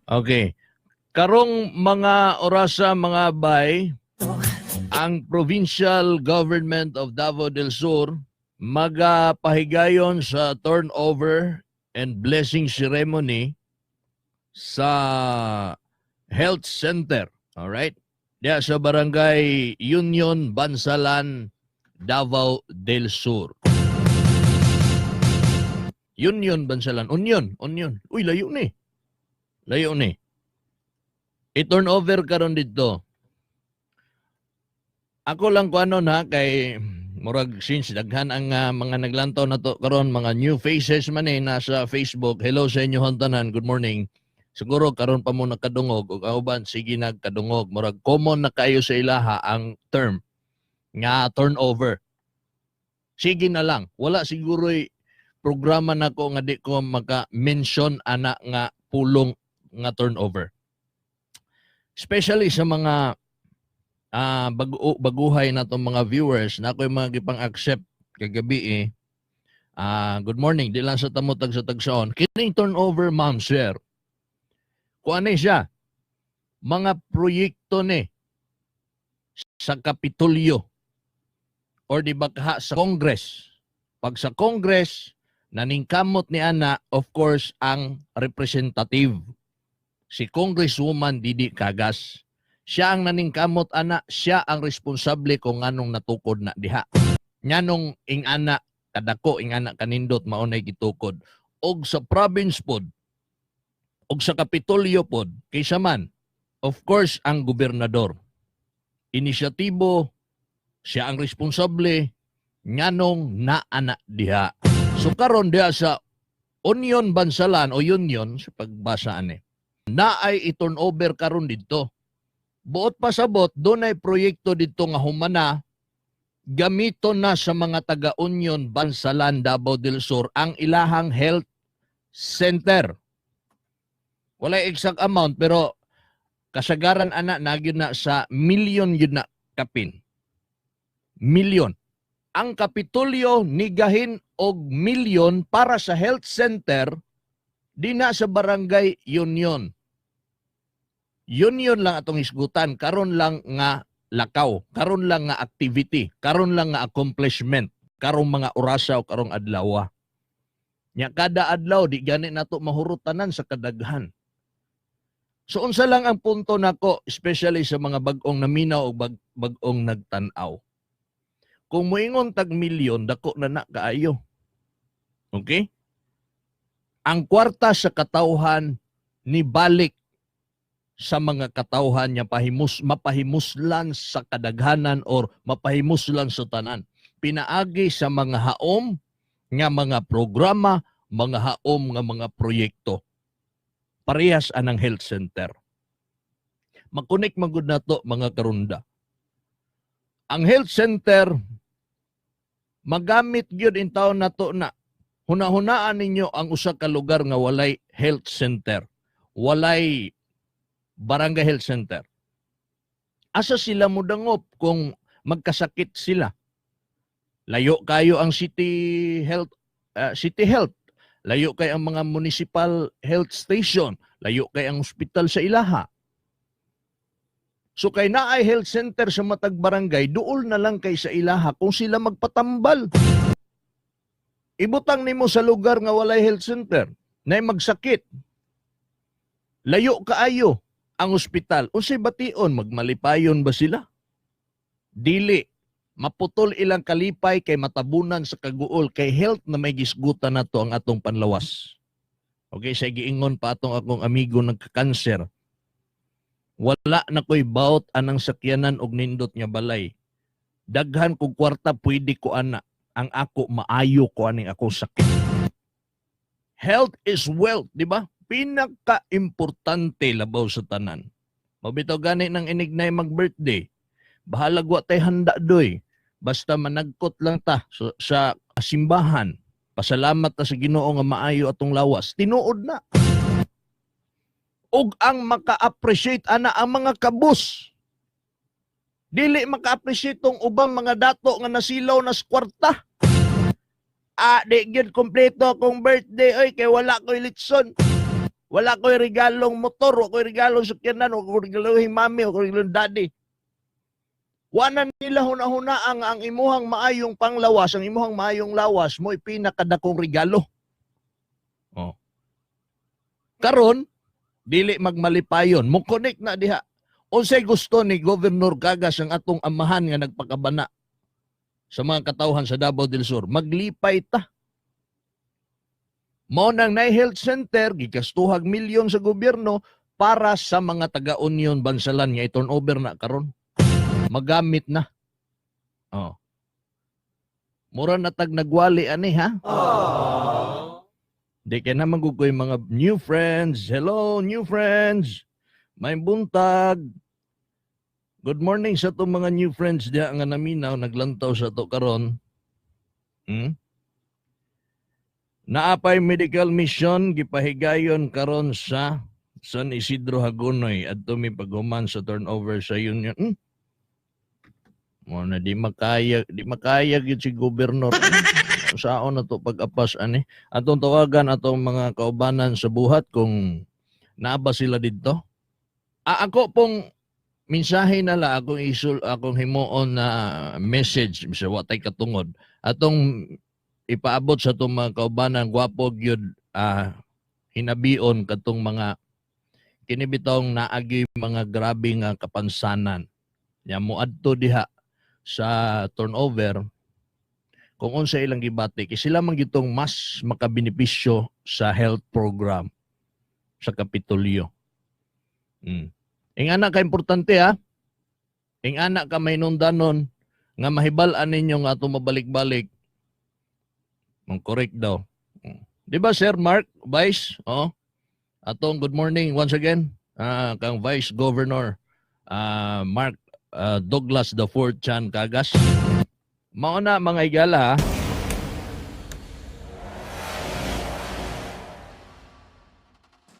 Okay. Karong mga orasa mga bay, ang Provincial Government of Davao del Sur magapahigayon sa turnover and blessing ceremony sa health center. All right? Diya sa barangay Union, Bansalan, Davao del Sur. Union, Bansalan. Union. Uy, layo ni. Layo ni. I-turn over karon dito. Ako lang ko ano na kay murag since daghan ang mga naglantaw na to karon mga new faces man nasa Facebook. Hello sa inyo tanan. Good morning. Siguro karon pa mo nakadungog ug auban sige nagkadungog. Murag common na kayo sa ilaha ang term nga turnover. Sige na lang. Wala siguro programa na ko nga di ko maka-mention ana nga pulong nga turnover. Especially sa mga baguhay na itong mga viewers na ako'y mga gipang-accept kagabi good morning, di lang sa tamutag sa tagsaon. Kining turnover, ma'am, sir. Kung ano siya, mga proyekto ni sa Kapitolyo or di ba sa Congress. Pag sa Congress, naningkamot ni ana, of course, ang representative. Si Congresswoman Didi Cagas. Siya ang naningkamot ana, siya ang responsable kung anong natukod na diha. Nganong ing ana kadako ing ana kanindot maunay gitukod. Og sa province pod, og sa Kapitolyo pod, kaysa man, of course ang gobernador. Inisyatibo, siya ang responsable nganong naana diha. So karon diha sa Union Bansalan o Union sa pagbasa ani. Naay i-turn over karon didto. Buot pasabot, doon ay proyekto dito nga humana, gamito na sa mga taga-Union, Bansalan, Davao del Sur, ang ilahang health center. Wala exact amount, pero kasagaran ana nagyud na sa milyon yun na kapin. Milyon. Ang Kapitolyo nigahin og milyon para sa health center di na sa barangay Union. Union lang atong isgutan, karon lang nga lakaw, karon lang nga activity, karon lang nga accomplishment, karong mga orasa o karong adlaw. Nya kada adlaw di gani nato mahurutanan sa kadaghan. So unsa lang ang punto nako, especially sa mga bag-ong naminaw o bag-ong nagtan-aw. Kung moingon tag milyon, dako na kaayo. Okay? Ang kwarta sa katawhan ni balik sa mga katawhan niya mapahimuslan sa kadaghanan or mapahimuslan sa tanan. Pinaagi sa mga haom nga mga programa, mga haom nga mga proyekto. Parehas anang health center. Makunik magud nato mga karunda. Ang health center magamit gyud in taon nato na hunahunaan ninyo ang usa ka lugar nga walay health center. Walay barangay health center. Asa sila mudangop kung magkasakit sila? Layo kayo ang city health. Layo kay ang mga municipal health station. Layo kay ang hospital sa ilaha. So kay naay health center sa matag barangay, duol na lang kay sa ilaha kung sila magpatambal. Ibutang nimo sa lugar nga walay health center, na magsakit. Layo kaayo ang ospital. Unsay bation, magmalipayon ba sila? Dili. Maputol ilang kalipay kay matabunan sa kaguol kay health na may gisgutan nato ang atong panlawas. Okay, sa giingon pa atong akong amigo nagka-cancer. Wala na ko'y baot anang sakyanan og nindot nga balay. Daghan kog kwarta pwede ko ana. Ang ako maayo ko aning ako sakit. Health is wealth, di ba? Pinaka-importante labaw sa tanan. Mabitaw gani ng inignay mag-birthday. Bahalag wa tay handa doy. Basta managkot lang ta sa simbahan. Pasalamat ta sa Ginoo nga maayo atong lawas. Tinuod na. Og ang maka-appreciate ana ang mga kabus. Dili maka-appreciate tong ubang mga dato nga nasilaw na kwarta. Di gyud kompleto akong birthday oy kay wala ko'y litson. Wala ko'y regalong motor, wala ko'y regalong sakyanan, wala ko'y regalong mami, wala ko'y regalong daddy. Wala nila huna-huna ang imuhang maayong panglawas, ang imuhang maayong lawas mo pinakadakong regalo. Oh. Karon, dili magmalipayon, mo connect na diha. Unsay gusto ni Governor Cagas ang atong amahan nga nagpakabana sa mga katawhan sa Davao del Sur, maglipay ta. Mao nang na-health center, gikastuhag milyon sa gobyerno para sa mga taga-Union Bansalan nga i-turnover na karon. Magamit na. Oh. Mura na tag nagwali ani ha? Di kaya naman gugoy mga new friends. Hello, new friends. May buntag. Good morning sa itong mga new friends diya nga naminaw, naglantaw sa to karon. Naapay medical mission gipahigayon karon sa San Isidro Hagonoy at mi paghuman sa turnover sa union. Mo na di makaya gyud si gobernador. Saon na to pag-apas ani. Atong tawagan atong mga kaubanan sa buhat kung naaba sila didto. Ako pong mensahe na la akong himuon na message sa watay katungod atong ipaabot sa itong mga kaubanan, gwapo gyud hinabion katong mga kinibitong naagi mga grabe nga kapansanan. Ya moadto diha sa turnover kung unsa ilang gibati kay sila man gitong mas makabenepisyo sa health program sa Kapitolyo. Ing anak ka importante ha. Ing anak ka may nundanon nga mahibal-an ninyo nga ato mabalik-balik. Correct daw. Di ba Sir Mark, Vice? Oh. Atong good morning once again. Kang Vice Governor Mark Douglas IV Chan Cagas. Mauna mga igala ha.